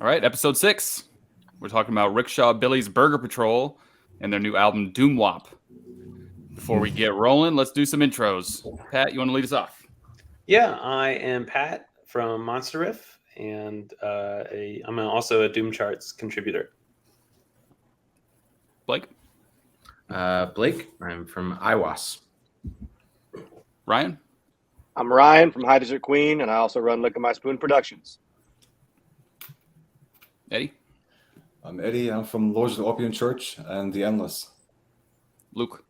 All right, episode 6. We're talking about Rickshaw Billie's Burger Patrol and their new album Doom Wop. Before we get rolling, let's do some intros. Pat, you want to lead us off? Yeah, I am Pat from Monster Riff, and I'm also a Doom Charts contributor. Blake? Blake, I'm from Aiwass. Ryan? I'm Ryan from High Desert Queen, and I also run Lick of My Spoon Productions. Eddy? I'm Eddy. I'm from Lords of the Opium Church and The Endless. Luke?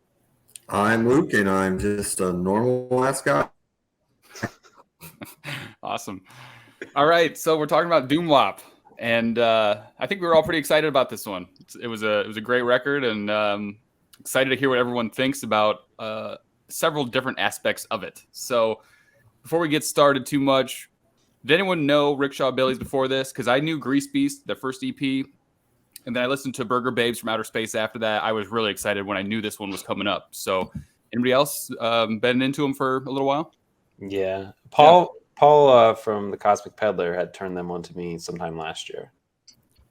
I'm Luke, and I'm just a normal ass guy. Awesome. All right, so we're talking about Doom Wop, and I think we were all pretty excited about this one. It was a great record, and excited to hear what everyone thinks about several different aspects of it. So before we get started too much, did anyone know Rickshaw Billies before this? Because I knew Grease Beast, the first EP, and then I listened to Burger Babes from Outer Space after that. I was really excited when I knew this one was coming up. So anybody else been into them for a little while? Yeah. Paul from the Cosmic Peddler had turned them on to me sometime last year.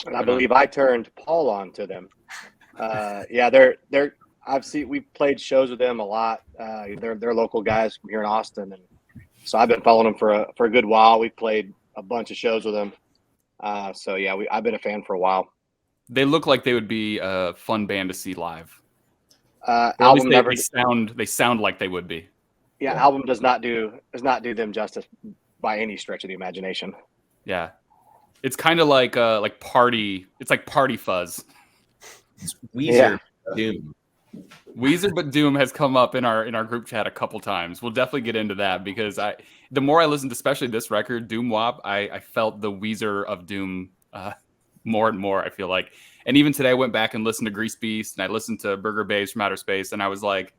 And I believe I turned Paul on to them. We've played shows with them a lot. They're local guys from here in Austin, and so I've been following them for a good while. We've played a bunch of shows with them. I've been a fan for a while. They look like they would be a fun band to see live. They sound like they would be. Yeah, album does not do them justice by any stretch of the imagination. Yeah, it's kind of like party. It's like Party Fuzz. It's Weezer, Doom. Weezer but Doom has come up in our group chat a couple times. We'll definitely get into that because the more I listened to especially this record, Doom Wop, I felt the Weezer of Doom more and more, I feel like. And even today I went back and listened to Grease Beast and I listened to Burger Babes from Outer Space, and I was like,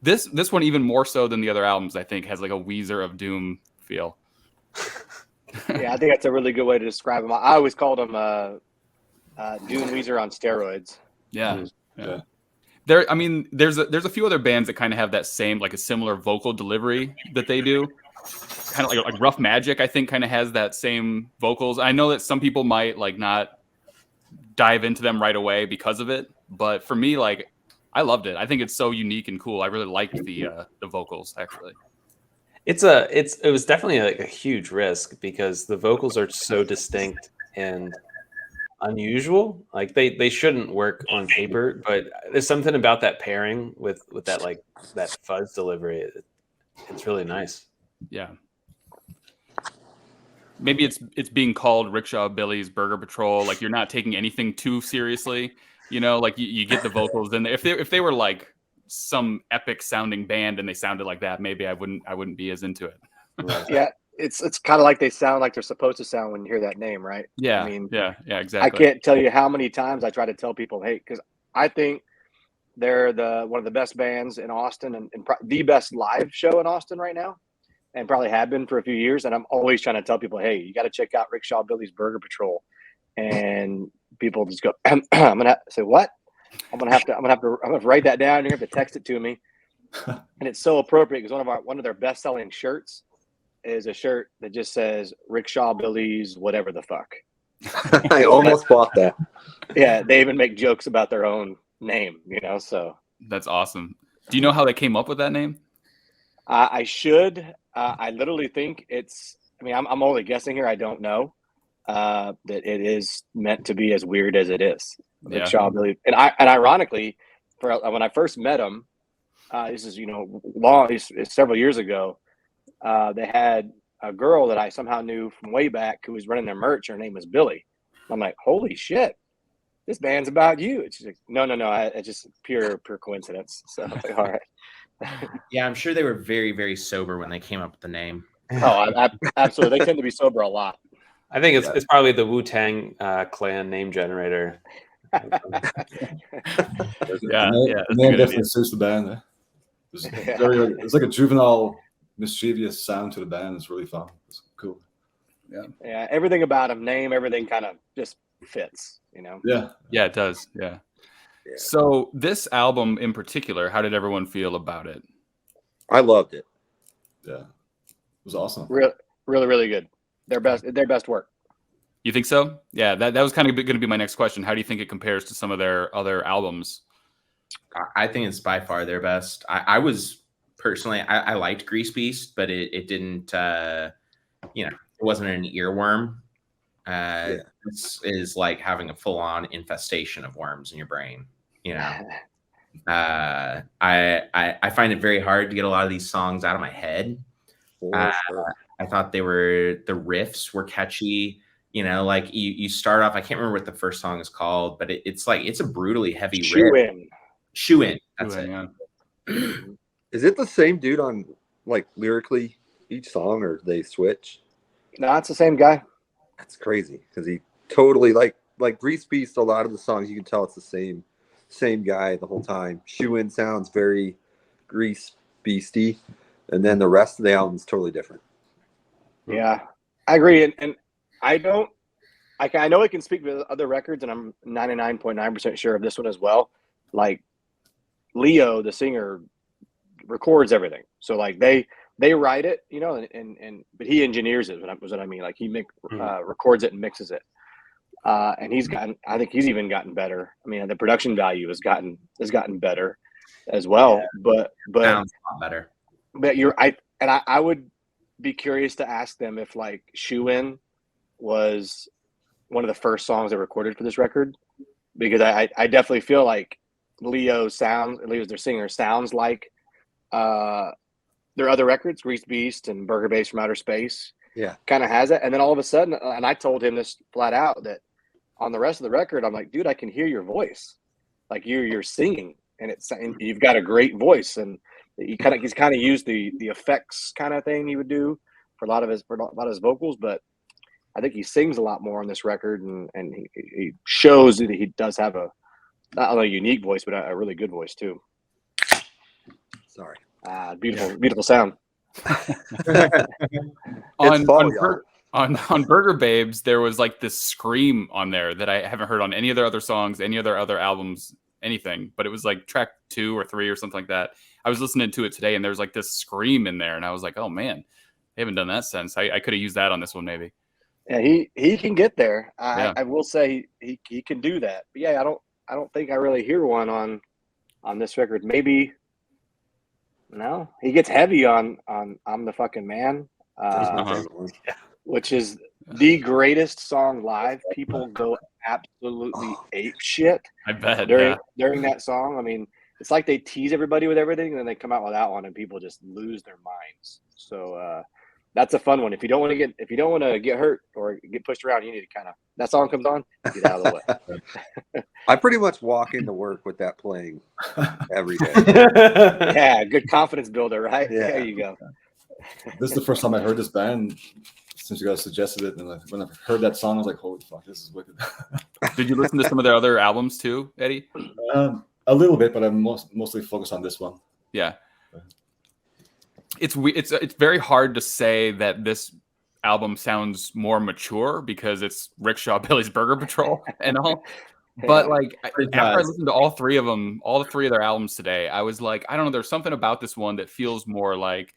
this one even more so than the other albums, I think, has like a Weezer of Doom feel. Yeah, I think that's a really good way to describe them. I always called them Doom Weezer on steroids. Yeah. There's a few other bands that kind of have that same, like a similar vocal delivery that they do. Kind of like Rough Magic, I think, kind of has that same vocals. I know that some people might like not dive into them right away because of it, but for me, like, I loved it. I think it's so unique and cool. I really liked the vocals, actually. It was definitely like a huge risk because the vocals are so distinct and unusual. Like they shouldn't work on paper, but there's something about that pairing with that, like, that fuzz delivery. It's really nice. Yeah. Maybe it's being called Rickshaw Billie's Burger Patrol. Like, you're not taking anything too seriously, like you get the vocals in there. If they were like some epic sounding band and they sounded like that, maybe I wouldn't be as into it. Yeah, it's kind of like they sound like they're supposed to sound when you hear that name, right? Yeah, I mean, yeah, exactly. I can't tell you how many times I try to tell people, hey, because I think they're one of the best bands in Austin and the best live show in Austin right now, and probably have been for a few years. And I'm always trying to tell people, hey, you got to check out Rickshaw Billie's Burger Patrol, and people just go, I'm gonna say what? I'm gonna have to write that down. You're gonna have to text it to me, and it's so appropriate because one of their best selling shirts is a shirt that just says Rickshaw Billie's whatever the fuck. I almost bought that. Yeah, they even make jokes about their own name, so. That's awesome. Do you know how they came up with that name? I should. I literally think I'm only guessing here. I don't know that it is meant to be as weird as it is. Yeah. Rickshaw Billie. And ironically, when I first met him, this is, several years ago, they had a girl that I somehow knew from way back who was running their merch. Her name was Billie. I'm like, holy shit, this band's about you. It's like, no. It's just pure coincidence. So I'm like, all right. Yeah, I'm sure they were very, very sober when they came up with the name. Oh, absolutely. They tend to be sober a lot. I think it's probably the Wu-Tang Clan name generator. Yeah. The name definitely suits the band. It's like a juvenile, mischievous sound to the band. It's really fun. It's cool. Yeah. Everything about them, name, everything kind of just fits. Yeah, it does. Yeah. So this album in particular, how did everyone feel about it? I loved it. Yeah, it was awesome. Really, really, really good. Their best work. You think so? Yeah, that was kind of going to be my next question. How do you think it compares to some of their other albums? I think it's by far their best. I was personally, I liked Grease Beast, but it didn't, it wasn't an earworm. This is like having a full on infestation of worms in your brain. I find it very hard to get a lot of these songs out of my head. Sure. I thought the riffs were catchy. Like you start off, I can't remember what the first song is called, but it's a brutally heavy riff. Shoe in. That's it. Yeah. Is it the same dude on like lyrically each song, or they switch? No, it's the same guy. That's crazy because he totally like Grease Beast. A lot of the songs you can tell it's the same guy the whole time. Shoe In sounds very Grease Beasty, and then the rest of the album is totally different. Yeah, I agree, and I know I can speak to other records, and I'm 99.9% sure of this one as well. Like Leo, the singer, records everything, so like they write it, and but he engineers it. Was what I mean. Like he records it and mixes it, and I think he's even gotten better. I mean, the production value has gotten better as well. Yeah. But sounds a lot better. But I would be curious to ask them if like Shoe In was one of the first songs they recorded for this record, because I definitely feel like Leo's their singer sounds like their other records, Grease Beast and Burger Bass from Outer Space. Yeah, kind of has it. And then all of a sudden, and I told him this flat out, that on the rest of the record, I'm like, dude, I can hear your voice, like you're singing, and you've got a great voice. And he's kind of used the effects kind of thing he would do for a lot of his vocals, but I think he sings a lot more on this record, and he shows that he does have not only a unique voice, but a really good voice too. Sorry. Beautiful sound. on Burger Babes, there was like this scream on there that I haven't heard on any of their other songs, any of their other albums, anything. But it was like track 2 or 3 or something like that. I was listening to it today, and there was like this scream in there, and I was like, oh man, they haven't done that since. I could have used that on this one maybe. Yeah, he can get there. I will say he can do that. But yeah, I don't think I really hear one on this record. Maybe. No, he gets heavy on I'm the Fucking Man, which is the greatest song live. People go absolutely ape shit. I bet during that song. I mean, it's like they tease everybody with everything, and then they come out with that one, and people just lose their minds. So that's a fun one. If you don't want to get hurt or get pushed around, you need to kind of, that song comes on, get out of the way. I pretty much walk into work with that playing every day. Yeah, good confidence builder, right? Yeah. There you go. This is the first time I heard this band since you guys suggested it, and when I heard that song, I was like, "Holy fuck, this is wicked!" Did you listen to some of their other albums too, Eddie? A little bit, but I'm mostly focused on this one. Yeah. It's very hard to say that this album sounds more mature because it's Rickshaw Billie's Burger Patrol and all. But like after I listened to all three of their albums today, I was like, I don't know, there's something about this one that feels more like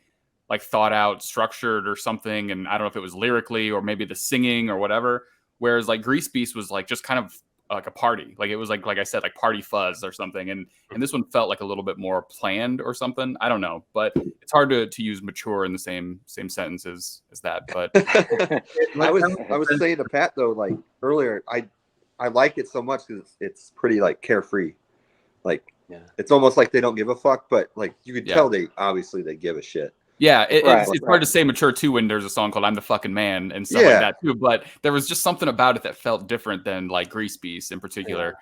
thought out, structured or something. And I don't know if it was lyrically or maybe the singing or whatever. Whereas like Grease Beast was like just kind of like a party. Like it was like I said, like Party Fuzz or something. And this one felt like a little bit more planned or something. I don't know, but it's hard to use mature in the same sentence as that. But I was saying to Pat though, like earlier, I like it so much because it's pretty like carefree. Like it's almost like they don't give a fuck, but like you could tell they give a shit. Yeah, it's hard to say mature too when there's a song called "I'm the Fucking Man" and stuff like that too. But there was just something about it that felt different than like Grease Beast in particular.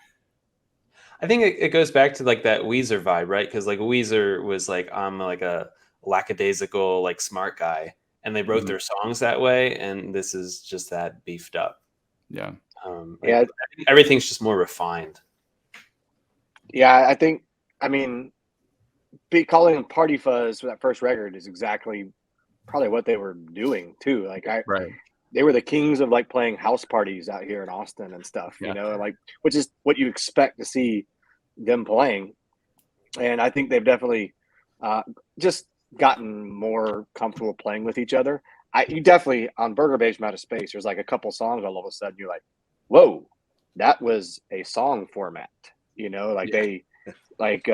I think it goes back to like that Weezer vibe, right? Because like Weezer was like, I'm like a lackadaisical like smart guy, and they wrote their songs that way, and this is just that beefed up. Yeah, I think everything's just more refined. Yeah, I think. I mean, calling them Party Fuzz for that first record is exactly probably what they were doing too. Like they were the kings of like playing house parties out here in Austin and stuff, you know, like which is what you expect to see them playing. And I think they've definitely just gotten more comfortable playing with each other. you definitely on Burger Babes from Outer Space. There's like a couple songs all of a sudden you're like, whoa, that was a song format. Like they like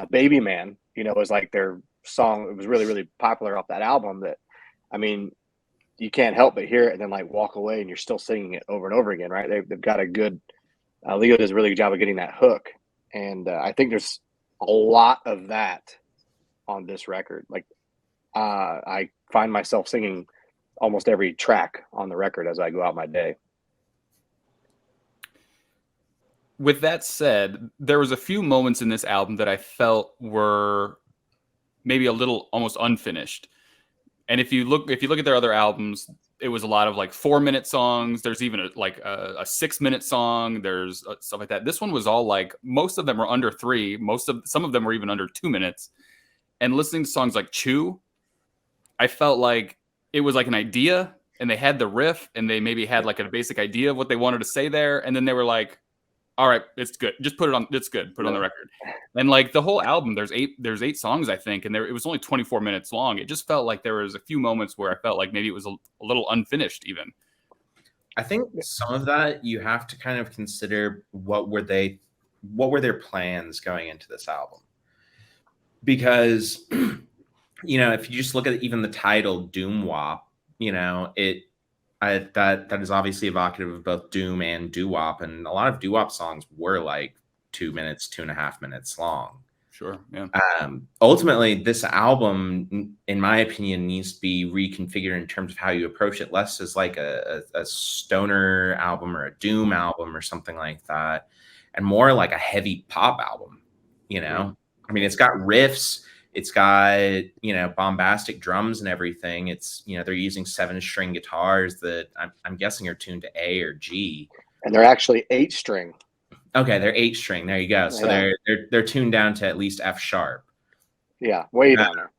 Baby Man. Was like their song. It was really really popular off that album. That I mean, you can't help but hear it and then like walk away and you're still singing it over and over again, right? They've got a good. Leo does a really good job of getting that hook, and I think there's a lot of that on this record. Like I find myself singing almost every track on the record as I go out my day. With that said, there was a few moments in this album that I felt were maybe a little almost unfinished. And if you look at their other albums, it was a lot of like 4-minute songs. There's even a 6-minute song. There's stuff like that. This one was all like, most of them were under 3. Some of them were even under 2 minutes. And listening to songs like Chew, I felt like it was like an idea, and they had the riff, and they maybe had like a basic idea of what they wanted to say there, and then they were like, all right, it's good. Just put it on. It's good. Put it on the record. And like the whole album, there's 8 songs, I think, and it was only 24 minutes long. It just felt like there was a few moments where I felt like maybe it was a little unfinished even. I think some of that you have to kind of consider what were their plans going into this album, because if you just look at even the title Doom Wop, that is obviously evocative of both doom and doo-wop, and a lot of doo-wop songs were like 2 minutes, 2.5 minutes long. Sure, yeah. Ultimately, this album, in my opinion, needs to be reconfigured in terms of how you approach it, less as like a stoner album or a doom album or something like that, and more like a heavy pop album. I mean, it's got riffs. It's got, bombastic drums and everything. It's, they're using 7-string guitars that I'm guessing are tuned to A or G. And they're actually 8-string. Okay, they're 8-string. There you go. So they're tuned down to at least F sharp. Yeah, way down there.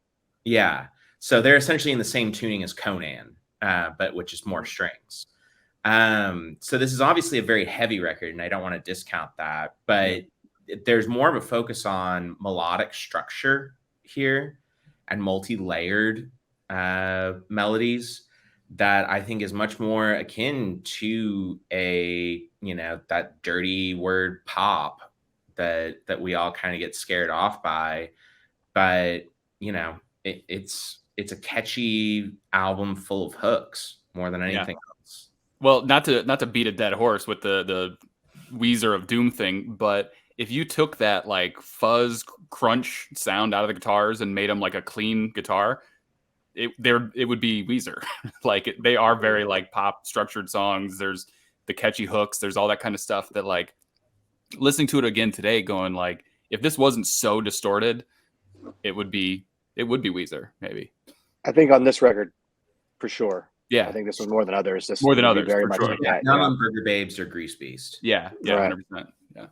Yeah. So they're essentially in the same tuning as Conan, but with just more strings. So this is obviously a very heavy record, and I don't want to discount that, but there's more of a focus on melodic structure here and multi-layered melodies that I think is much more akin to a that dirty word pop that we all kind of get scared off by, but it's a catchy album full of hooks more than anything else. Well, not to beat a dead horse with the Weezer of Doom thing, but if you took that like fuzz crunch sound out of the guitars and made them like a clean guitar, it would be Weezer. They are very like pop structured songs. There's the catchy hooks. There's all that kind of stuff that like listening to it again today, going like, if this wasn't so distorted, it would be Weezer maybe. I think on this record, for sure. Yeah, I think this was more than others. More than others, very for much sure. like that. None on Burger Babes or Grease Beast. Yeah, Right. 100%. Yeah.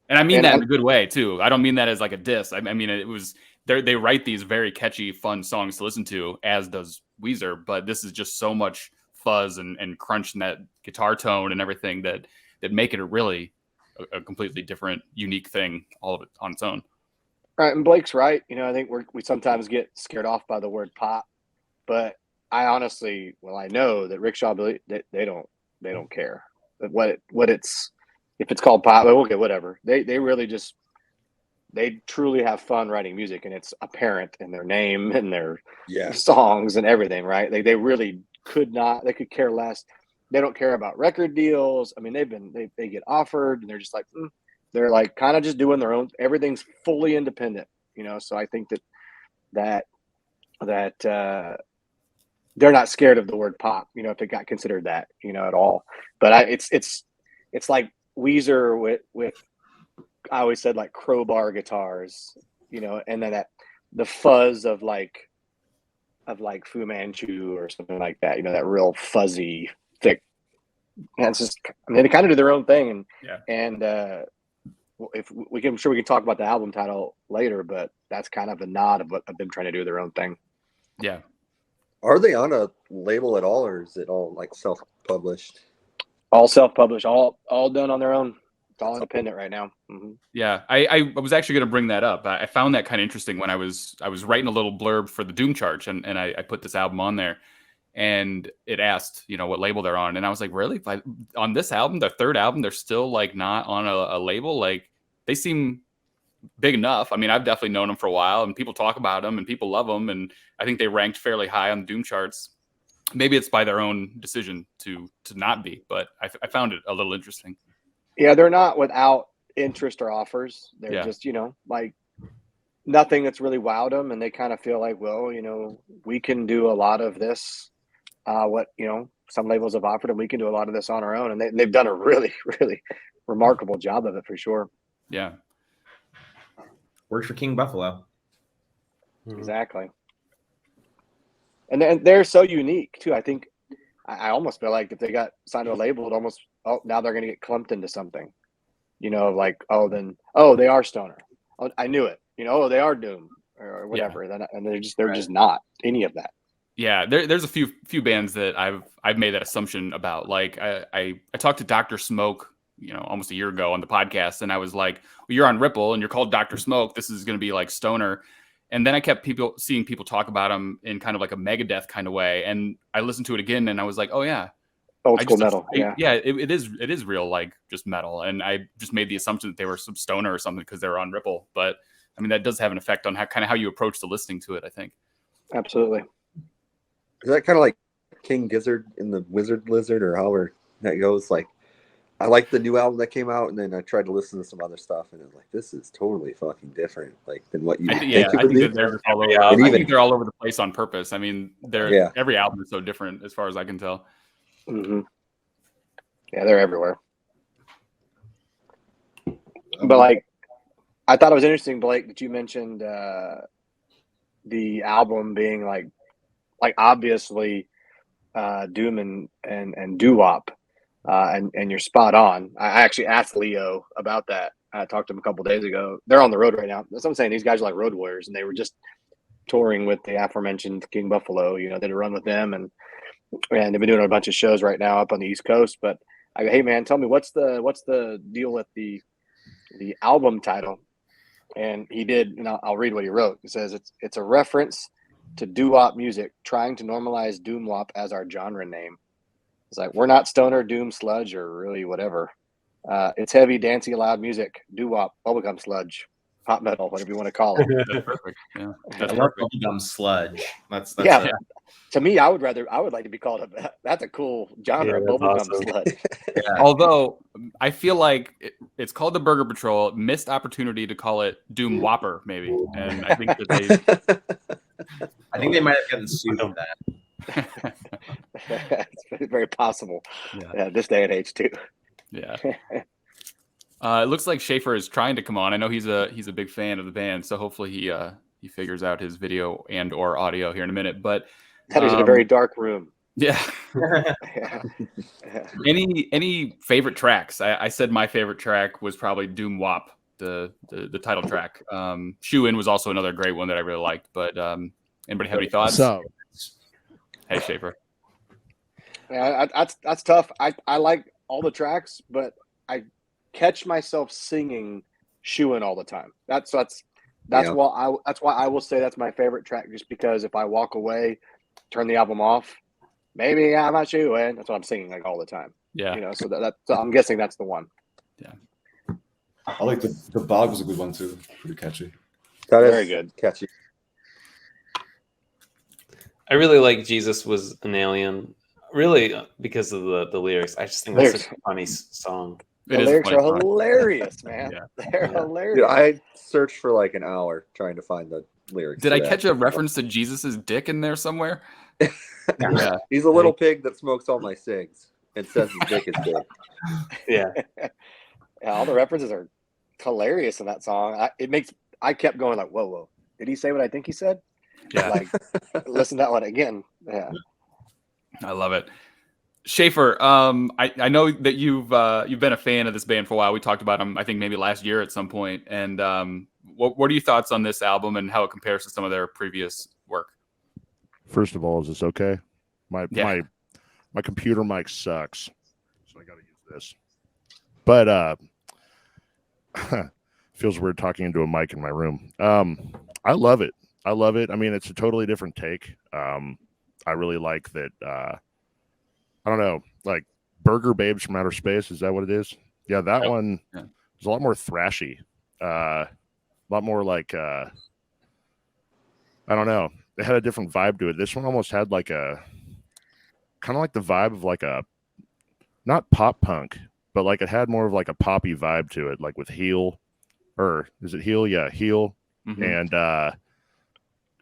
And I mean that in a good way too. I don't mean that as like a diss. I mean it was they write these very catchy, fun songs to listen to, as does Weezer. But this is just so much fuzz and crunch in that guitar tone and everything that make it a completely different, unique thing, all of it on its own. Right, and Blake's right. I think we sometimes get scared off by the word pop, but I honestly, I know that Rickshaw Billie, they don't care what it's. If it's called pop, okay, whatever. They really they truly have fun writing music, and it's apparent in their name and their songs and everything, right? They really they could care less. They don't care about record deals. I mean, they get offered, and they're just like, they're like kind of just doing their own. Everything's fully independent, So I think that they're not scared of the word pop, if it got considered that, at all. But it's like Weezer with I always said like crowbar guitars, and then the fuzz of like Fu Manchu or something like that, that real fuzzy, thick. And it's just, they kind of do their own thing, and if we can, I'm sure we can talk about the album title later, but that's kind of a nod of them trying to do their own thing. Yeah. Are they on a label at all, or is it all like self-published? All self-published, all done on their own. It's all independent right now. Mm-hmm. Yeah, I was actually going to bring that up. I found that kind of interesting when I was writing a little blurb for the Doom Charge, and I put this album on there, and it asked, what label they're on, and I was like, really? On this album, their third album, they're still like not on a label? Like, they seem big enough. I mean, I've definitely known them for a while, and people talk about them, and people love them, and I think they ranked fairly high on the Doom charts. Maybe it's by their own decision to not be, but I found it a little interesting. Yeah, they're not without interest or offers. They're just, like nothing that's really wowed them, and they kind of feel like, well, we can do a lot of this. What some labels have offered, and we can do a lot of this on our own, and they've done a really, really remarkable job of it for sure. Yeah. Works for King Buffalo. Exactly. And they're so unique too. I think I almost feel like if they got signed to a label, it almost now they're going to get clumped into something. They are stoner. Oh, I knew it. They are Doom or whatever. Yeah. And they're just not any of that. Yeah, there's a few bands that I've made that assumption about. Like I talked to Dr. Smoke, almost a year ago on the podcast, and I was like, well, you're on Ripple and you're called Dr. Smoke. This is going to be like stoner. And then I kept seeing people talk about him in kind of like a Megadeth kind of way. And I listened to it again, and I was like, oh yeah, old school metal. It is real, like just metal. And I just made the assumption that they were some stoner or something because they were on Ripple. But I mean, that does have an effect on how you approach the listening to it, I think. Absolutely. Is that kind of like King Gizzard in the Wizard Lizard, or however that goes? Like, I like the new album that came out, and then I tried to listen to some other stuff, and it's like, this is totally fucking different, like than what you. I think they're all over. I think they're all over the place on purpose. I mean, every album is so different, as far as I can tell. Mm-hmm. Yeah, they're everywhere. But like, I thought it was interesting, Blake, that you mentioned the album being like obviously Doom and doo-wop. And you're spot on. I actually asked Leo about that. I talked to him a couple of days ago. They're on the road right now. That's what I'm saying. These guys are like road warriors, and they were just touring with the aforementioned King Buffalo. They did a run with them, and they've been doing a bunch of shows right now up on the East Coast. But I go, hey man, tell me what's the deal with the album title? And he did, and I'll read what he wrote. It says it's a reference to doo-wop music, trying to normalize doom-wop as our genre name. It's like, we're not stoner, doom, sludge, or really whatever. It's heavy, dancey, loud music, doo-wop, bubblegum sludge, pop metal, whatever you want to call it. That's perfect. Yeah, that's bubblegum sludge. That's To me, I would like to be called that's a cool genre, bubblegum sludge. Yeah. Although I feel like it's called the Burger Patrol, missed opportunity to call it Doom Whopper, maybe. And I think that they might have gotten sued on that. It's very possible. Yeah, this day and age too. Yeah. It looks like Sheafer is trying to come on. I know he's a big fan of the band, so hopefully he figures out his video and or audio here in a minute. But that is in a very dark room. Yeah. Any favorite tracks? I said my favorite track was probably Doom Wop, the title track. Shoe In was also another great one that I really liked. But anybody have any thoughts? So. Hey, Sheafer. Yeah, that's tough. I like all the tracks, but I catch myself singing "Shoein" all the time. That's why I will say that's my favorite track, just because if I walk away, turn the album off, maybe I'm not shoeing. That's what I'm singing like all the time. Yeah. So so I'm guessing that's the one. Yeah. I like the Bog was a good one too. Pretty catchy. That is very good. Catchy. I really like Jesus Was an Alien, really because of the lyrics. I just think that's such a funny song. The lyrics are hilarious, man. They're hilarious. Dude, I searched for like an hour trying to find the lyrics. Did I catch a reference to Jesus's dick in there somewhere? Yeah. He's a little pig that smokes all my cigs and says his dick is big. Yeah. All the references are hilarious in that song. I kept going like, whoa. Did he say what I think he said? Yeah. Like, listen to that one again. Yeah. I love it. Sheafer, I know that you've been a fan of this band for a while. We talked about them, I think maybe last year at some point. And what are your thoughts on this album and how it compares to some of their previous work? First of all, is this okay? My computer mic sucks, so I got to use this. But feels weird talking into a mic in my room. I love it. I love it. I mean, it's a totally different take. I really like that. I don't know, like Burger Babes from Outer Space. Is that what it is? Yeah, that one is a lot more thrashy. A lot more like, I don't know. It had a different vibe to it. This one almost had like a, kind of like the vibe of like a, not pop punk, but like it had more of like a poppy vibe to it, like with Heel, or is it Heel? Yeah, Heel. Mm-hmm. And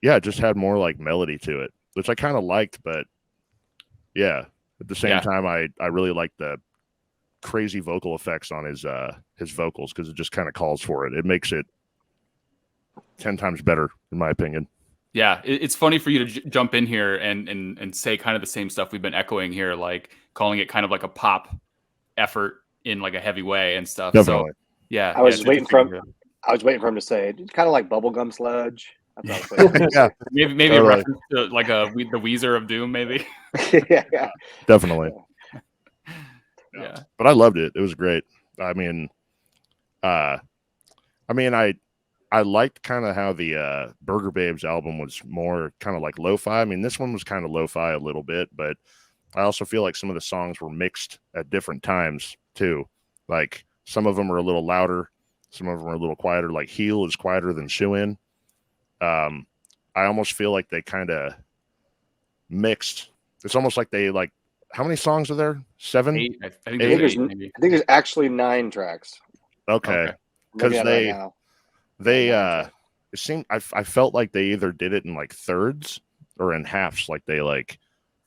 yeah, it just had more like melody to it, which I kind of liked, but yeah, at the same time, I really like the crazy vocal effects on his vocals, because it just kind of calls for it. It makes it 10 times better, in my opinion. Yeah, it's funny for you to jump in here and say kind of the same stuff we've been echoing here, like calling it kind of like a pop effort in like a heavy way and stuff. Definitely. So yeah, I was waiting for him to say it's kind of like Bubblegum Sludge. That's what I was waiting Yeah, maybe totally. a reference to like the Weezer of Doom, maybe. yeah. Definitely. Yeah, but I loved it. It was great. I mean, I liked kind of how the Burger Babes album was more kind of like lo-fi. I mean, this one was kind of lo-fi a little bit, but I also feel like some of the songs were mixed at different times too. Like some of them are a little louder, some of them are a little quieter. Like Heel is quieter than Shoe In. I almost feel like they kind of mixed. It's almost like they like, how many songs are there? 7? 8. I think Eight? there's 8, maybe. I think there's actually 9 tracks. Okay. Because it seemed, I felt like they either did it in like thirds or in halves, like they like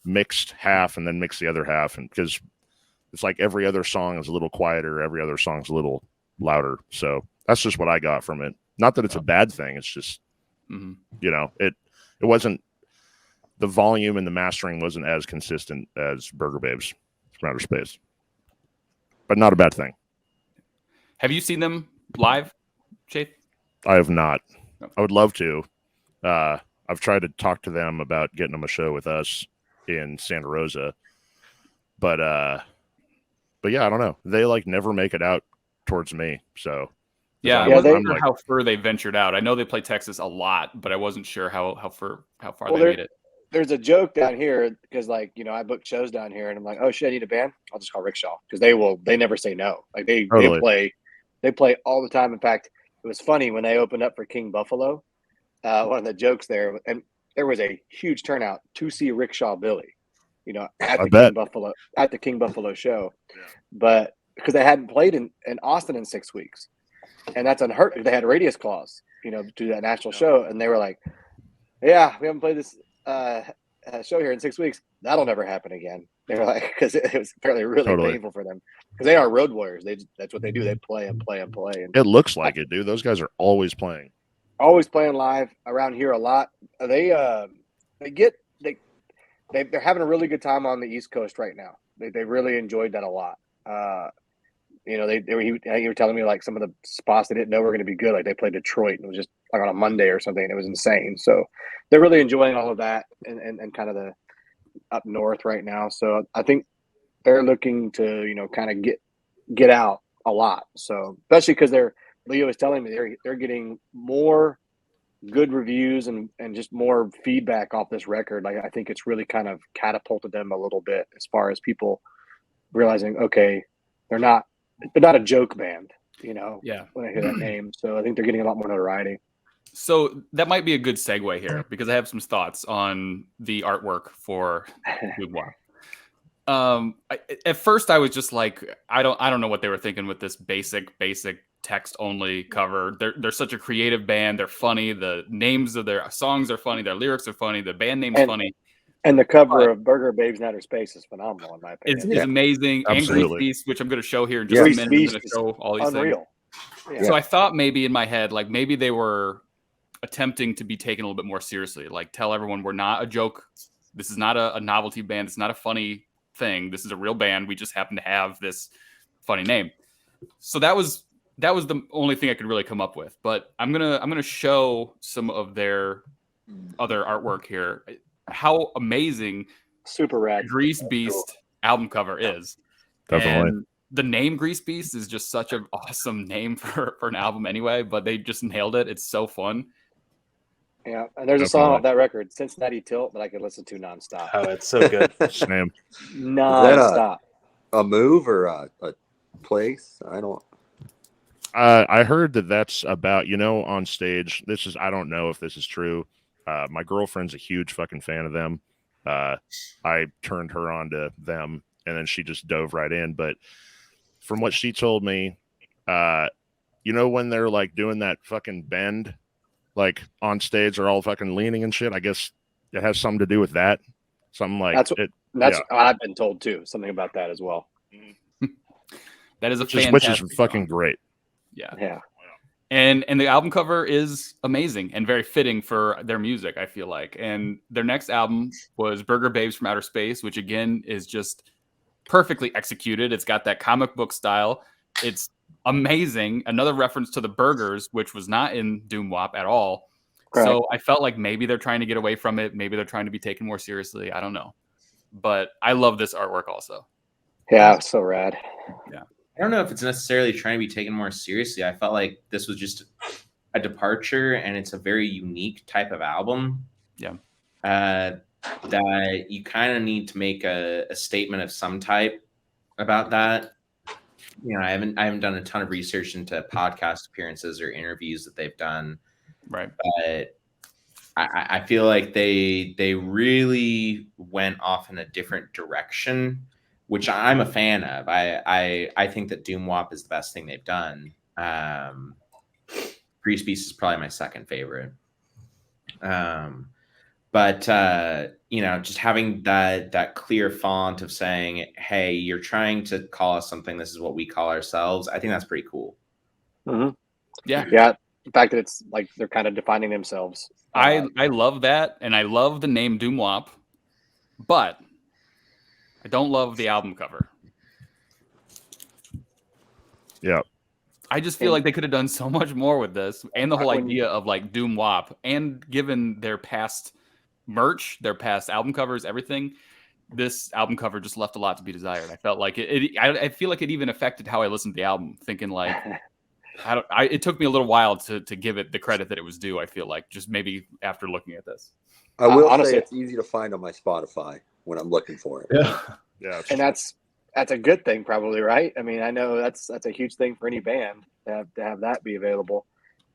mixed half and then mixed the other half, and because it's like every other song is a little quieter, every other song's a little louder. So that's just what I got from it. Not that it's a bad thing. It's just, you know, it wasn't, the volume and the mastering wasn't as consistent as Burger Babes from Outer Space, but not a bad thing. Have you seen them live, Chase? I have not. No. I would love to. I've tried to talk to them about getting them a show with us in Santa Rosa, but yeah, I don't know. They like never make it out towards me. So yeah, I Yeah, wasn't they- sure how far they ventured out. I know they play Texas a lot, but I wasn't sure how far Well, they made it. There's a joke down here because, like, you know, I book shows down here, and I'm like, oh shit, I need a band. I'll just call Rickshaw, because they never say no. Like they play all the time. In fact, it was funny when they opened up for King Buffalo. One of the jokes there, and there was a huge turnout to see Rickshaw Billie, you know, at the King Buffalo show, but because they hadn't played in Austin in 6 weeks, and that's unheard of. They had a radius clause, you know, to do that national show, and they were like, yeah, we haven't played this show here in 6 weeks. That'll never happen again. They were like, because it was apparently really painful for them, because they are road warriors. That's what they do. They play and play and play. And it looks like it, dude. Those guys are always playing live around here a lot. They're having a really good time on the East Coast right now. They really enjoyed that a lot. You know, you were telling me like some of the spots they didn't know were going to be good. Like they played Detroit, and it was just like on a Monday or something. And it was insane. So they're really enjoying all of that and kind of the up north right now. So I think they're looking to, you know, kind of get out a lot. So especially because Leo was telling me they're getting more good reviews and just more feedback off this record. Like I think it's really kind of catapulted them a little bit as far as people realizing, okay, they're not a joke band, you know. Yeah. When I hear that name, so I think they're getting a lot more notoriety. So that might be a good segue here, because I have some thoughts on the artwork for Boudoir. At first I was just like, I don't know what they were thinking with this basic text only cover. They're such a creative band. They're funny. The names of their songs are funny. Their lyrics are funny. The band name's funny. And the cover of Burger Babes in Outer Space is phenomenal, in my opinion. It's amazing. Absolutely. And Grease Beast, which I'm going to show here in just a minute. I'm going to show all these unreal. things. Yeah. So I thought maybe in my head, like maybe they were attempting to be taken a little bit more seriously. Like tell everyone we're not a joke. This is not a novelty band. It's not a funny thing. This is a real band. We just happen to have this funny name. So that was the only thing I could really come up with. But I'm gonna show some of their other artwork here. How amazing super rad Grease Beast album cover is. Definitely. And the name Grease Beast is just such an awesome name for an album anyway, but they just nailed it. It's so fun. Yeah, and there's a song off that record, Cincinnati Tilt, that I could listen to nonstop. Oh, it's so good. Same. Nonstop. A move or a place? I don't. I heard that's about, on stage. I don't know if this is true. My girlfriend's a huge fucking fan of them. I turned her on to them, and then she just dove right in. But from what she told me, when they're like doing that fucking bend, like on stage, they're all fucking leaning and shit. I guess it has something to do with that. Something like that's what I've been told too. Something about that as well. That is which is fucking great. Yeah. And the album cover is amazing and very fitting for their music, I feel like. And their next album was Burger Babes from Outer Space, which again is just perfectly executed. It's got that comic book style. It's amazing. Another reference to the burgers, which was not in Doom Wop at all. Right. So I felt like maybe they're trying to get away from it. Maybe they're trying to be taken more seriously. I don't know. But I love this artwork also. Yeah, so rad. Yeah. I don't know if it's necessarily trying to be taken more seriously. I felt like this was just a departure, and it's a very unique type of album. Yeah. That you kind of need to make a statement of some type about that. I haven't done a ton of research into podcast appearances or interviews that they've done. Right. But I feel like they really went off in a different direction, which I'm a fan of. I think that Doom Wop is the best thing they've done. Grease Beast is probably my second favorite. But just having that clear font of saying, hey, you're trying to call us something, this is what we call ourselves, I think that's pretty cool. Mm-hmm. Yeah. The fact that it's like they're kind of defining themselves. I love that, and I love the name Doom Wop, but I don't love the album cover. Yeah. I just feel like they could have done so much more with this, and the whole idea of like Doom Wop, and given their past merch, their past album covers, everything, this album cover just left a lot to be desired. I felt like I feel like it even affected how I listened to the album, thinking like, it took me a little while to give it the credit that it was due. I feel like just maybe after looking at this. I will honestly say it's easy to find on my Spotify when I'm looking for it. Yeah. And that's a good thing, probably, right? I mean, I know that's a huge thing for any band to have that be available.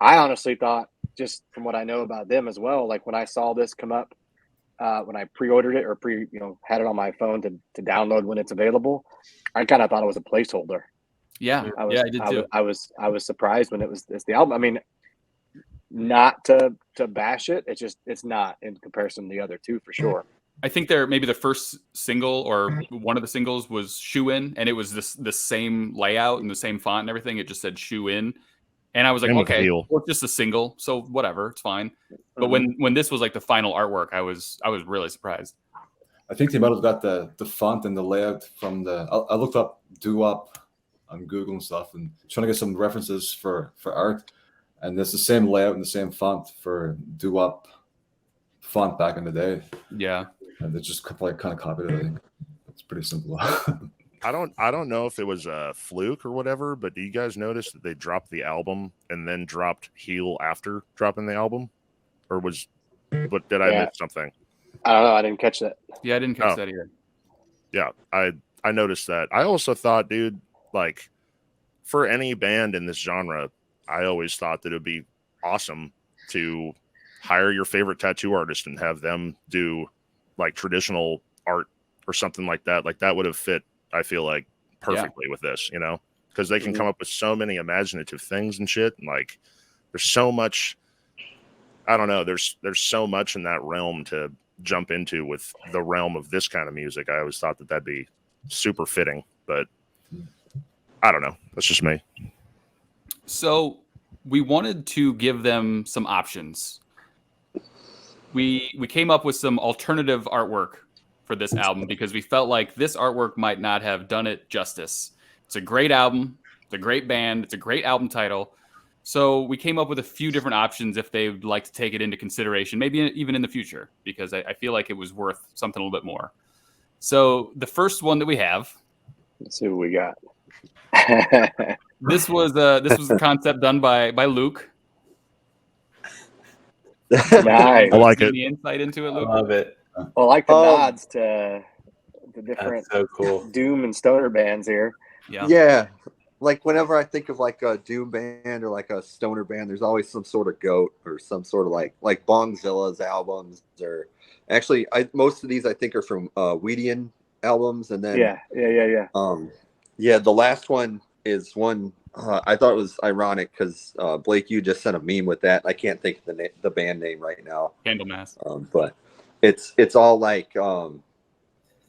I honestly thought, just from what I know about them as well, like when I saw this come up, when I pre-ordered it or had it on my phone to download when it's available, I kind of thought it was a placeholder. Yeah, I did too. I was surprised when it's the album. I mean, not to bash it, it's not in comparison to the other two for sure. I think maybe the first single or one of the singles was Shoe In, and it was the same layout and the same font and everything. It just said Shoe In, and I was like, okay, well, it's just a single, so whatever, it's fine. But when this was like the final artwork, I was really surprised. I think they might have got the font and the layout from I looked up doo-wop on Google and stuff and trying to get some references for art, and there's the same layout and the same font for doo-wop font back in the day. Yeah, and they just kind of copied it. I think it's pretty simple. I don't know if it was a fluke or whatever, but do you guys notice that they dropped the album and then dropped Heel after dropping the album, or did I miss something? I don't know. I didn't catch that. Yeah, I didn't catch that either. Yeah, I noticed that. I also thought, dude, like for any band in this genre, I always thought that it would be awesome to hire your favorite tattoo artist and have them do like traditional art or something like that. Like that would have fit, I feel like, perfectly with this, because they can come up with so many imaginative things and shit. And like, there's so much, I don't know, there's so much in that realm to jump into with the realm of this kind of music. I always thought that'd be super fitting, but I don't know. That's just me. So we wanted to give them some options. We came up with some alternative artwork for this album because we felt like this artwork might not have done it justice. It's a great album. It's a great band. It's a great album title. So we came up with a few different options if they'd like to take it into consideration, maybe even in the future, because I feel like it was worth something a little bit more. So the first one that we have. Let's see what we got. This was a concept done by Luke. Nice. I like it. Any insight into it, I Luke? love it. Well, I like the nods to the That's different so cool. Doom and Stoner bands here. Yeah. Like whenever I think of like a Doom band or like a Stoner band, there's always some sort of goat or some sort of like Bongzilla's albums, or actually most of these I think are from Weedian albums, and then Yeah. the last one is one I thought it was ironic because Blake, you just sent a meme with that. I can't think of the band name right now. Candlemass. But it's all like I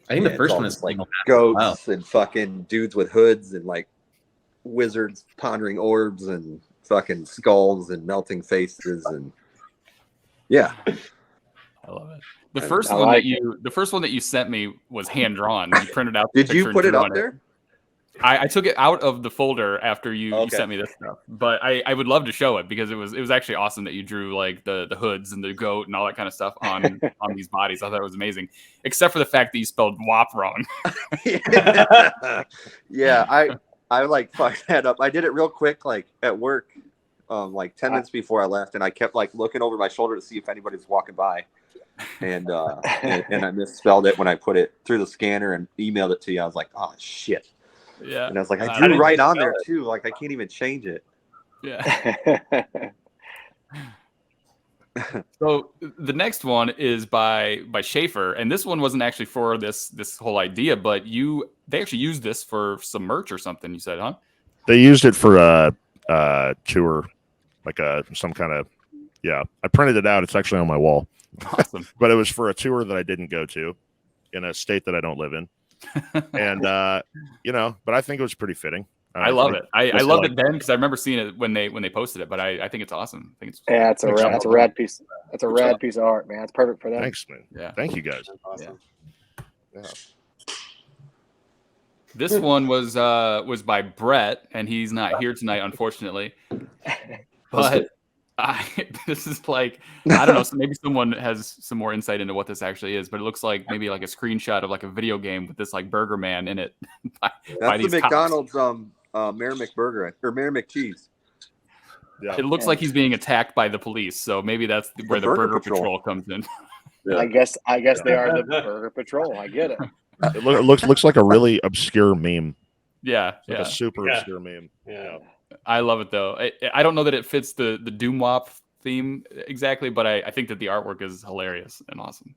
think the first one is like Candlemass as goats well. and fucking dudes with hoods and like wizards pondering orbs and fucking skulls and melting faces and I love it. The first I one like that you sent me was hand drawn. You printed out. The did you picture and put it drew up on there? I took it out of the folder after you Okay. sent me this stuff, but I would love to show it because it was actually awesome that you drew like the hoods and the goat and all that kind of stuff on these bodies. I thought it was amazing, except for the fact that you spelled WAP wrong. Yeah, I like fucked that up. I did it real quick, like at work, like 10 minutes before I left, and I kept like looking over my shoulder to see if anybody was walking by, and I misspelled it when I put it through the scanner and emailed it to you. I was like, oh shit. Yeah, And I was like, I I drew didn't right on spell there it. too. Like I can't even change it. yeah. So the next one is by Sheafer, and this one wasn't actually for this whole idea, but they actually used this for some merch or something. You said, huh? They used it for a tour, like some kind of I printed it out. It's actually on my wall, Awesome. but it was for a tour that I didn't go to, in a state that I don't live in, and but I think it was pretty fitting. I love it. I just loved like- it then because I remember seeing it when they posted it. But I think it's awesome. I think it's Yeah, it's a rad piece. That's a rad piece of art, man. It's perfect for that. Thanks, man. Yeah. Thank you guys. Awesome. Yeah. This one was by Brett, and he's not here tonight, unfortunately. But this is like, I don't know. So maybe someone has some more insight into what this actually is, but it looks like maybe like a screenshot of like a video game with this like Burger Man in it. by That's these the cops. McDonald's Merrimack burger or Merrimack cheese. Yeah. It looks like he's being attacked by the police, so maybe that's where the Burger Burger Patrol. Patrol comes in. Yeah. I guess they are the Burger Patrol. I get it. It looks like a really obscure meme, Yeah, like yeah. a super Yeah. obscure meme. Yeah. I love it though. I don't know that it fits the Doom Wop theme exactly, but I think that the artwork is hilarious and awesome.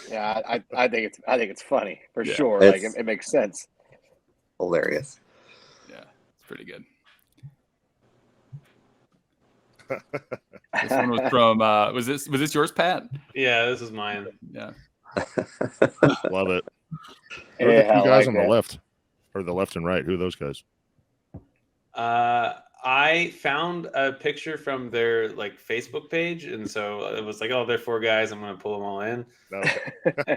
Yeah, I think it's funny for Yeah. sure. It's- Like it makes sense. Hilarious. Yeah, it's pretty good. This one was from was this yours, Pat? Yeah, this is mine. Yeah. Love it. Yeah, Who are the two I guys like on that. the left, or the left and right? Who are those guys? I found a picture from their like Facebook page, and so it was like, oh, they're 4 guys. I'm gonna pull them all in. No.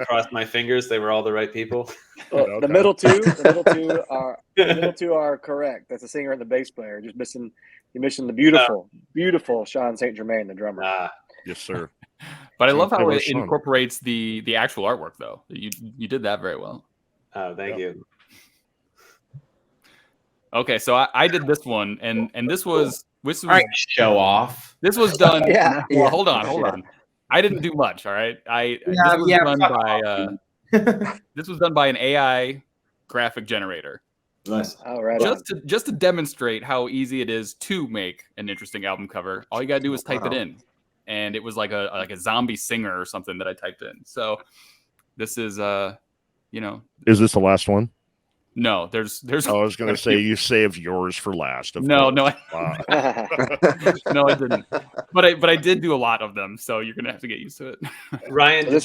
Crossed my fingers; they were all the right people. Well, Okay. the middle two are correct. That's the singer and the bass player. Just missing the beautiful Sean St. Germain, the drummer. Yes, sir. But I love how Taylor it Swift. incorporates the actual artwork though. You did that very well. Oh, thank you. Okay, so I did this one, and this was All right, show off. this was done. Yeah, Well, yeah. hold on. I didn't do much. All right, this was done fuck by off. this was done by an AI graphic generator. Nice. Oh, right. on. Just to demonstrate how easy it is to make an interesting album cover. All you gotta do is type it in, and it was like a zombie singer or something that I typed in. So this is Is this the last one? no, there's I was going to say you saved yours for last. Of no, course. no, Wow. no, I didn't. But I did do a lot of them, so you're gonna have to get used to it. Ryan, So did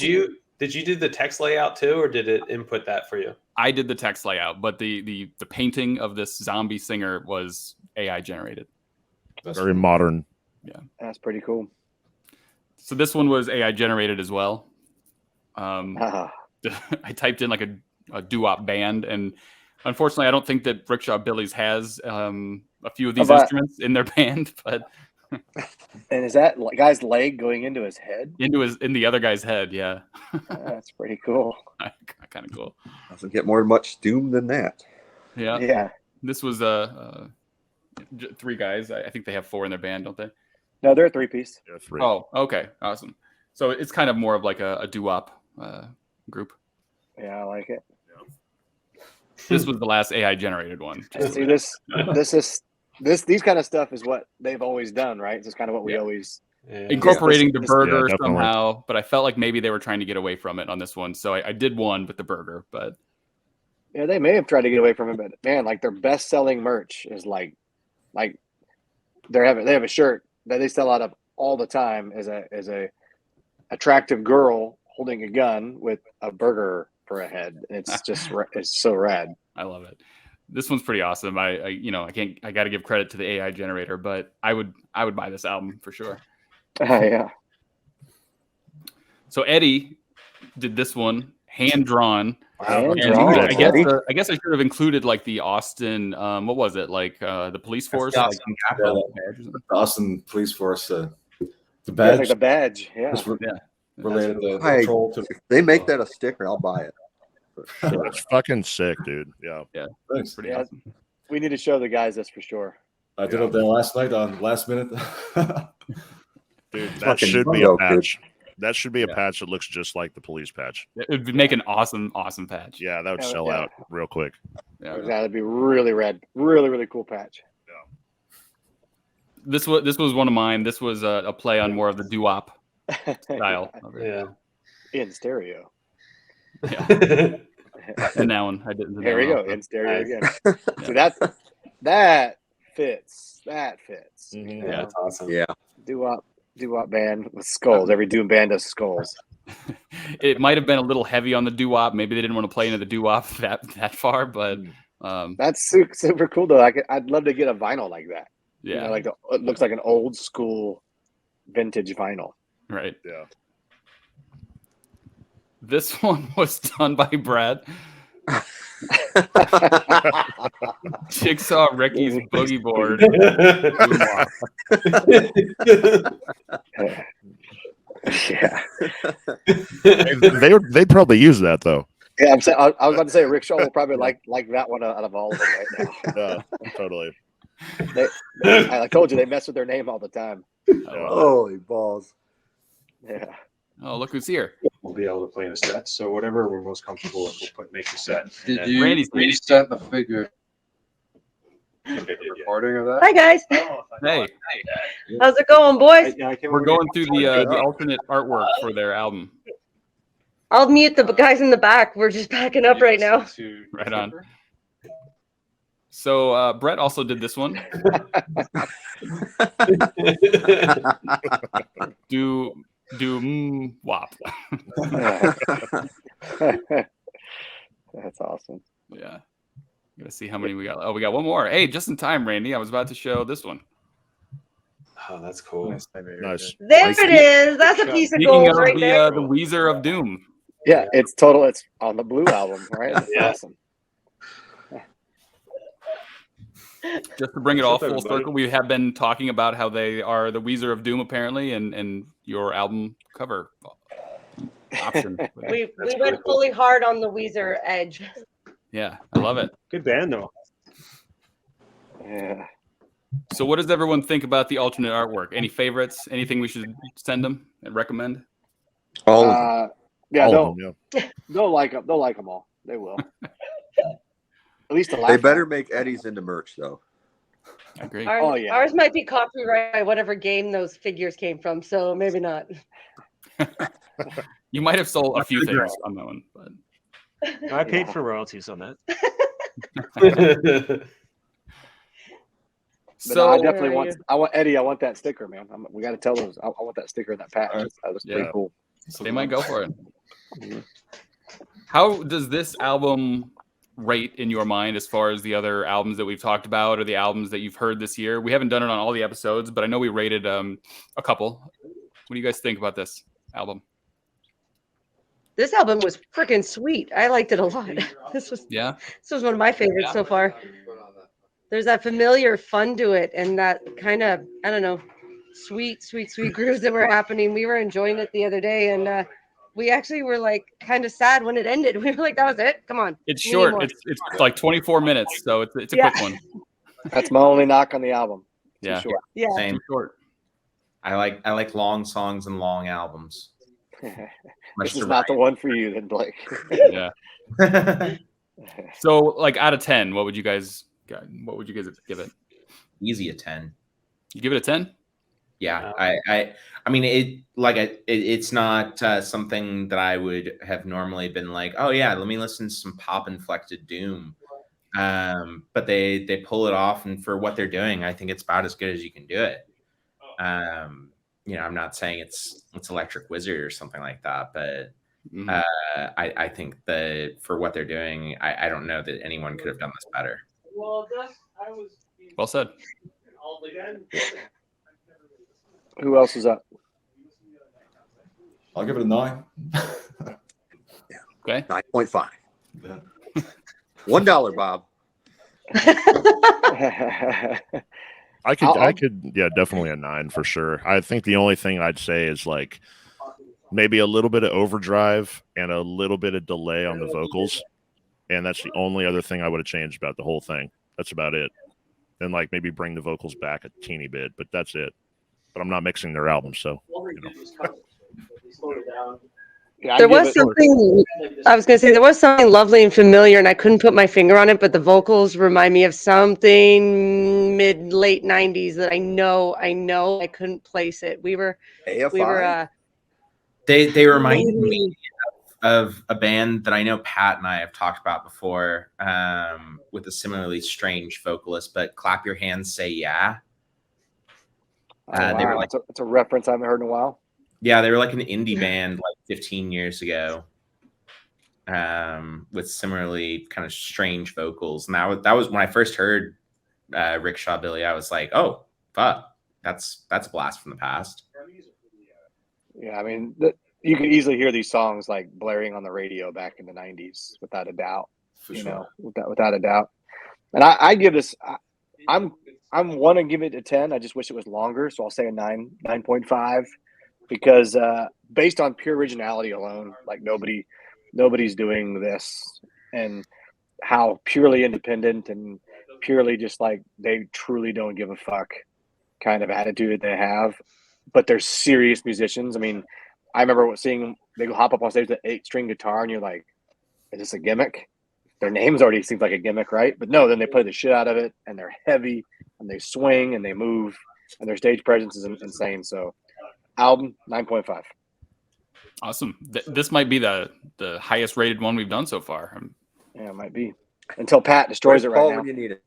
this- you do the text layout too, or did it input that for you? I did the text layout, but the painting of this zombie singer was AI generated. Very modern. That's pretty cool. So this one was AI generated as well. Ah, I typed in like a doo-wop band, and unfortunately, I don't think that Rickshaw Billie's has a few of these How about- instruments in their band, but and is that guy's leg going into his head? in the other guy's head, yeah, That's pretty cool. kind of cool. Doesn't get more much doom than that. Yeah. Yeah. This was three guys. I think they have four in their band, don't they? No, they're a 3-piece. Yeah, 3. Oh, okay, awesome. So it's kind of more of like a doo-wop group. Yeah, I like it. This was the last AI generated one. And see, these kind of stuff is what they've always done, right? It's just kind of what we always Incorporating the burger definitely. somehow, but I felt like maybe they were trying to get away from it on this one. So I did one with the burger, but Yeah, they may have tried to get away from it, but man, like their best selling merch is like they have a shirt that they sell out of all the time as a attractive girl holding a gun with a burger for a head. It's just it's so rad. I love it. This one's pretty awesome. I got to give credit to the AI generator, but I would buy this album for sure. Yeah. So Eddy did this one, hand drawn. Hand-drawn. I guess I should have included like the Austin. What was it like? The police force. the Like, Austin Capitol. The Austin Police Force, the Yeah, badge. it's like the badge. Yeah. Just Yeah. related to Hey, patrol to if they make that a sticker, I'll buy it. For sure. It's fucking sick, dude. Yeah. Thanks. pretty Yeah. awesome. We need to show the guys this for sure. I did it there last night on last minute. Dude, that Fucking should be a dope, dude. patch. That should be a patch that looks just like the police patch. It would make an awesome patch. Yeah, that would Yeah, sell yeah. out real quick. Yeah. That'd be really rad. Really, really cool patch. This was one of mine. This was a play on more of the doo-wop style. Of it. Yeah. In stereo. Yeah. And that one I didn't. There we go. In stereo Nice. again. So that fits. That fits. Mhm. You know? Yeah, that's awesome. Yeah. Doo-wop band with skulls. Every Doom band does skulls. It might have been a little heavy on the doo-wop. Maybe they didn't want to play into the doo-wop that far, but That's super cool though. I'd love to get a vinyl like that. yeah, You know, like it looks like an old school vintage vinyl. right. Yeah. This one was done by Brad. Jigsaw Ricky's boogie board. Yeah. They'd probably use that though. Yeah, I'm saying I was about to say Rickshaw will probably like that one out of all of them right now. Yeah, totally. I told you they mess with their name all the time. Holy balls. Yeah. Oh, look who's here. We'll be able to play in a set. So whatever we're most comfortable with, we'll make the set. And Did then you Randy's reset the figure recording of that? Hi guys, Hey, how's it going, boys? we're going through the alternate artwork for their album. I'll mute the guys in the back. We're just backing up right now. Right on. So Brett also did this one. Wop. That's awesome. Yeah. Gotta see how many we got. Oh, we got one more. Hey, just in time, Randy. I was about to show this one. Oh, that's cool. Nice. There it is. That's a piece of Speaking gold of right there. the Weezer of Doom. Yeah, it's total. It's on the Blue album, right? That's awesome. Just to bring it all What's up, full everybody? circle, we have been talking about how they are the Weezer of Doom, apparently, and your album cover option. We went fully hard on the Weezer edge. Yeah, I love it. Good band though. Yeah. So, what does everyone think about the alternate artwork? Any favorites? Anything we should send them and recommend? All of them. Yeah, All of them, yeah. they'll like them. They'll like them all. They will. At least the last They better make Eddies into merch though. I agree. Ours, Oh, yeah. ours might be copyright by whatever game those figures came from, so maybe not. You might have sold a few things on that one, but I paid for royalties on that. But so no, I definitely want. I want Eddy. I want that sticker, man. We got to tell those. I want that sticker in that patch. That was pretty Yeah. cool. they might go for it. How does this album rate in your mind as far as the other albums that we've talked about or the albums that you've heard this year? We haven't done it on all the episodes, but I know we rated a couple. What do you guys think about this album? This album was freaking sweet. I liked it a lot. This was one of my favorites so far. There's that familiar fun to it and that kind of, I don't know, sweet grooves that were happening. We were enjoying it the other day, and we actually were like kind of sad when it ended. We were like, that was it. Come on. It's we need short. more. It's like 24 minutes, so it's a quick one. That's my only knock on the album. Yeah. Too short. Yeah. Same. Too short. I like long songs and long albums. This is not the one for you, then, Blake. Yeah. So, like, out of 10, what would you guys give it? Easy a 10. You give it a 10? Yeah, I mean it's not something that I would have normally been like, oh yeah, let me listen to some pop inflected doom. But they pull it off, and for what they're doing, I think it's about as good as you can do it. You know, I'm not saying it's Electric Wizard or something like that, but I think that for what they're doing, I don't know that anyone could have done this better. Well said. Who else is up? I'll give it a 9. Okay. 9.5. Yeah. $1, Bob. I could, yeah, definitely a 9 for sure. I think the only thing I'd say is like maybe a little bit of overdrive and a little bit of delay on the vocals. And that's the only other thing I would have changed about the whole thing. That's about it. And like maybe bring the vocals back a teeny bit, but that's it. But I'm not mixing their albums, so you know. Yeah, There was something, I was going to say, there was something lovely and familiar, and I couldn't put my finger on it, but the vocals remind me of something late 90s that I know I couldn't place it. We were they remind me of a band that I know Pat and I have talked about before, with a similarly strange vocalist, but Clap Your Hands, Say Yeah. They were like, it's a reference I haven't heard in a while. Yeah, they were like an indie band like 15 years ago, with similarly kind of strange vocals. And that was when I first heard Rickshaw Billie. I was like, oh, fuck, that's a blast from the past. Yeah, I mean, you could easily hear these songs like blaring on the radio back in the 90s, without a doubt. For sure. Without a doubt. And I give this. I'm want to give it a 10. I just wish it was longer, so I'll say a 9.5. Because based on pure originality alone, like nobody's doing this, and how purely independent and purely just like they truly don't give a fuck kind of attitude they have, but they're serious musicians. I mean, I remember seeing they go hop up on stage with an 8-string guitar, and you're like, is this a gimmick? Their names already seems like a gimmick, right? But no, then they play the shit out of it, and they're heavy, and they swing, and they move, and their stage presence is insane. So album 9.5. Awesome. This might be the highest rated one we've done so far. Yeah, it might be until Pat destroys it right now. When you need it.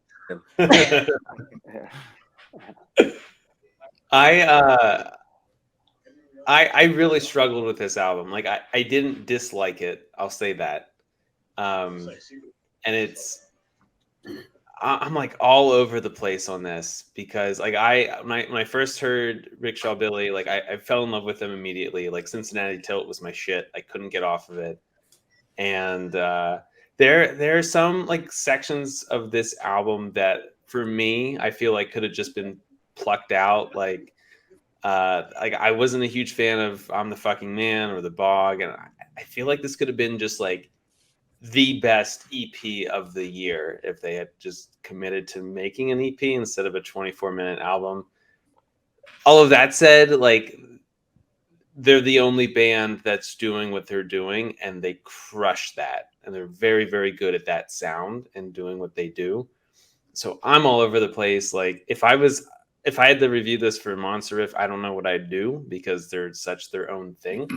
I really struggled with this album. Like I didn't dislike it. I'll say that. And I'm like all over the place on this because like when I first heard Rickshaw Billie, like I fell in love with him immediately. Like Cincinnati Tilt was my shit. I couldn't get off of it. And there are some like sections of this album that for me I feel like could have just been plucked out. Like I wasn't a huge fan of I'm the Fucking Man or The Bog, and I feel like this could have been just like the best EP of the year if they had just committed to making an EP instead of a 24-minute album. All of that said, like they're the only band that's doing what they're doing, and they crush that. And they're very, very good at that sound and doing what they do. So I'm all over the place. Like if I had to review this for Monster Riff, I don't know what I'd do because they're such their own thing.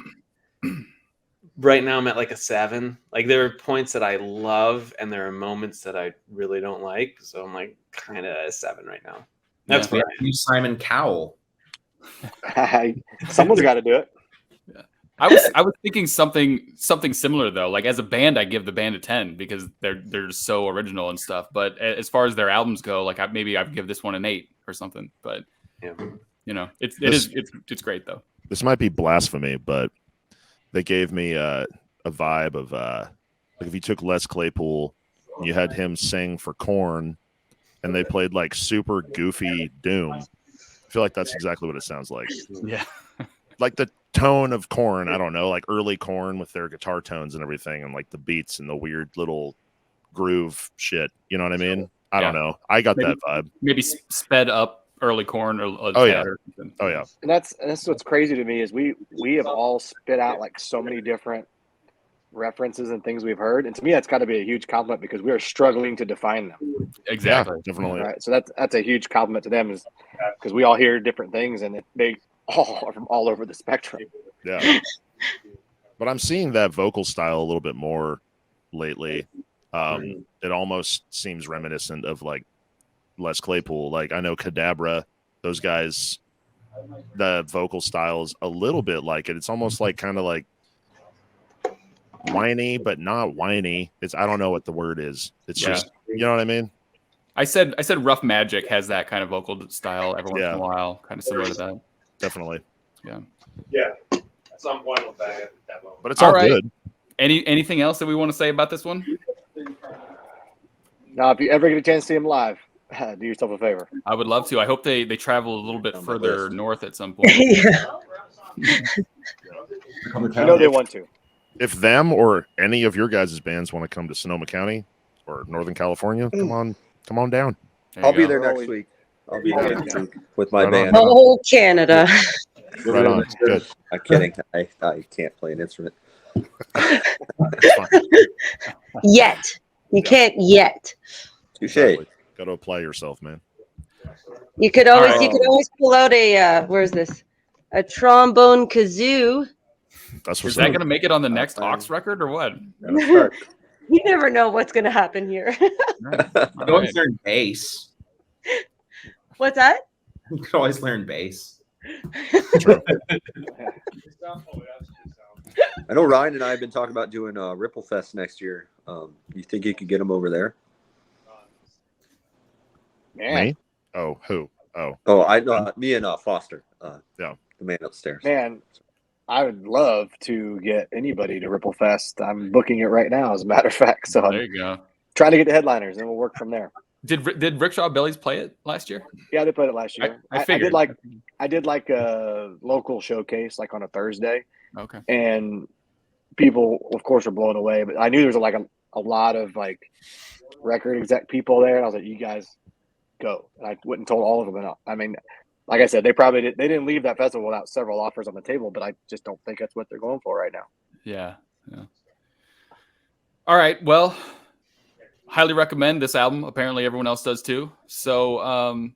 Right now I'm at like a 7. Like there are points that I love and there are moments that I really don't like. So I'm like kind of a 7 right now. That's where you Simon Cowell. Someone's got to do it. Yeah. I was thinking something similar though. Like as a band, I give the band a 10 because they're so original and stuff. But as far as their albums go, like maybe I'd give this one an 8 or something. But yeah, you know, it's great though. This might be blasphemy, but they gave me a vibe of like if you took Les Claypool and you had him sing for Korn and they played like super goofy doom. I feel like that's exactly what it sounds like. Yeah. like the tone of Korn. I don't know, like early Korn with their guitar tones and everything, and like the beats and the weird little groove shit. You know what I mean? I don't know. I got that vibe. Maybe sped up early Korn or Oh yeah. or something. Oh yeah. And that's what's crazy to me is we have all spit out like so many different references and things we've heard, and to me that's got to be a huge compliment because we are struggling to define them. Exactly. Yeah, definitely. Right, so that's a huge compliment to them, is because we all hear different things and they all are from all over the spectrum. Yeah. But I'm seeing that vocal style a little bit more lately. It almost seems reminiscent of like Les Claypool. Like I know Cadabra, those guys, the vocal style is a little bit like it. It's almost like kind of like whiny, but not whiny. I don't know what the word is. It's just, you know what I mean? I said Rough Magic has that kind of vocal style every once in a while, kind of similar to that. Definitely. Yeah. At some point with that moment. But it's all good. Anything else that we want to say about this one? Now, if you ever get a chance to see them live, do yourself a favor. I would love to. I hope they travel a little bit further north at some point. I know they want to. If them or any of your guys' bands want to come to Sonoma County or Northern California, come on down. I'll be there next week. I'll be there next week with my band. Oh, Canada. Right on. Good. I'm kidding. I can't play an instrument. Yet. You can't yet. Touche. Exactly. Got to apply yourself, man. You could always pull out a where's this? A trombone kazoo. That's Is that going to make it on the next Aawks record or what? You never know what's going to happen here. You can always learn bass. What's that? You can always learn bass. True. I know Ryan and I have been talking about doing Ripple Fest next year. You think you could get them over there? Man. Me? Oh, who? Oh, I know. Me and Foster. Yeah. The man upstairs. Man, I would love to get anybody to Ripple Fest. I'm booking it right now, as a matter of fact. So There you go. trying to get the headliners, and we'll work from there. Did Rickshaw Billies play it last year? Yeah, they played it last year. I I figured. did like a local showcase, like on a Thursday, Okay. and people, of course, were blown away. But I knew there was like a lot of like record exec people there, and I was like, "You guys go." And I went and told all of them. And I mean, like I said, they didn't leave that festival without several offers on the table, but I just don't think that's what they're going for right now. Yeah. All right. Well, highly recommend this album. Apparently everyone else does too. So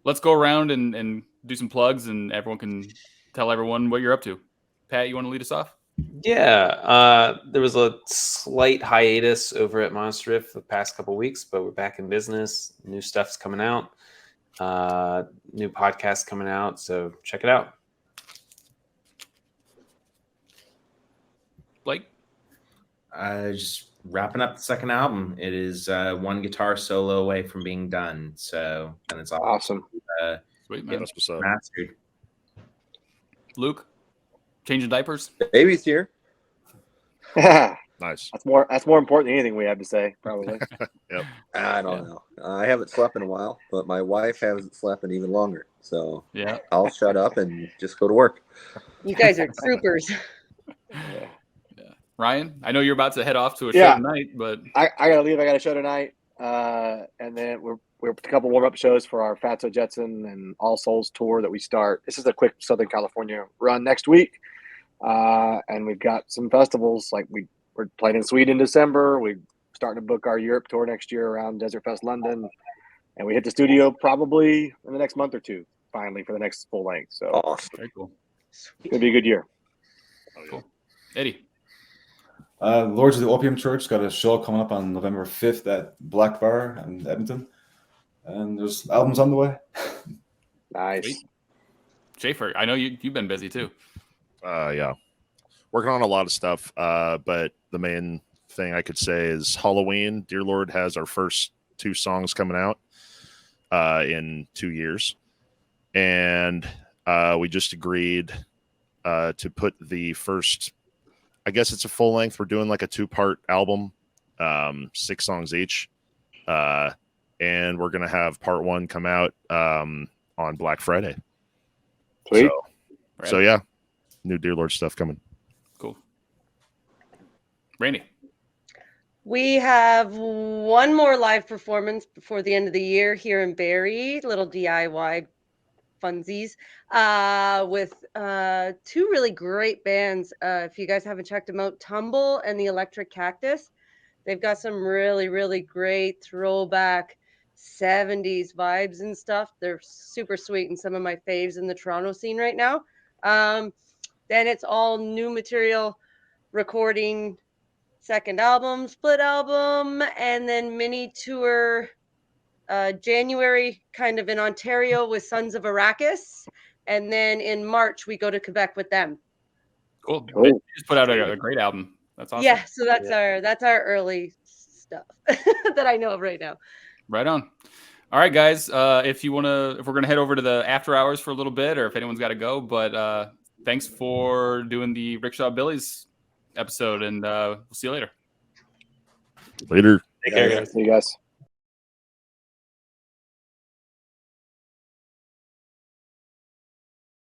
let's go around and do some plugs, and everyone can tell everyone what you're up to. Pat, you want to lead us off? Yeah, there was a slight hiatus over at Monster Riff the past couple weeks, but we're back in business. New stuff's coming out. New podcast coming out, so check it out. Blake? Just wrapping up the second album. It is one guitar solo away from being done. So, and it's Awesome. Sweet, man. That's what's up. mastered. Luke? Changing diapers? Baby's here. Nice. That's more important than anything we have to say, probably. Yep. I don't know. I haven't slept in a while, but my wife hasn't slept in even longer. So Yeah. I'll shut up and just go to work. You guys are troopers. Ryan, I know you're about to head off to a Yeah. show tonight, but I gotta leave. I got a show tonight, and then we're a couple warm up shows for our Fatso Jetson and All Souls tour that we start. This is a quick Southern California run next week, and we've got some festivals like we're playing in Sweden in December. We're starting to book our Europe tour next year around Desert Fest London, and we hit the studio probably in the next month or two, finally for the next full length. So Awesome. very cool. it's gonna be a good year. Cool. Eddie. Lords of the Opium Church got a show coming up on November 5th at Black Bar in Edmonton. And there's albums on the way. Nice. Sweet. Sheafer, I know you've been busy too. Yeah. Working on a lot of stuff. But the main thing I could say is Halloween. Dear Lord has our first 2 songs coming out in 2 years. And we just agreed to put the first, I guess it's a full length. We're doing like a 2-part album, 6 songs each. And we're going to have part 1 come out on Black Friday. Sweet. So Right. So yeah, new Dear Lord stuff coming. Cool. Randy. We have one more live performance before the end of the year here in Barrie, little DIY funsies, with two really great bands. If you guys haven't checked them out, Tumble and the Electric Cactus. They've got some really, really great throwback 70s vibes and stuff. They're super sweet and some of my faves in the Toronto scene right now. Then it's all new material, recording second album, split album, and then mini tour January kind of in Ontario with Sons of Arrakis. And then in March, we go to Quebec with them. Cool. They just put out a great album. That's awesome. Yeah, so that's our early stuff that I know of right now. Right on. All right, guys. If we're gonna head over to the after hours for a little bit, or if anyone's got to go, but thanks for doing the Rickshaw Billies episode, and we'll see you later. Later. Take care, guys. See you guys.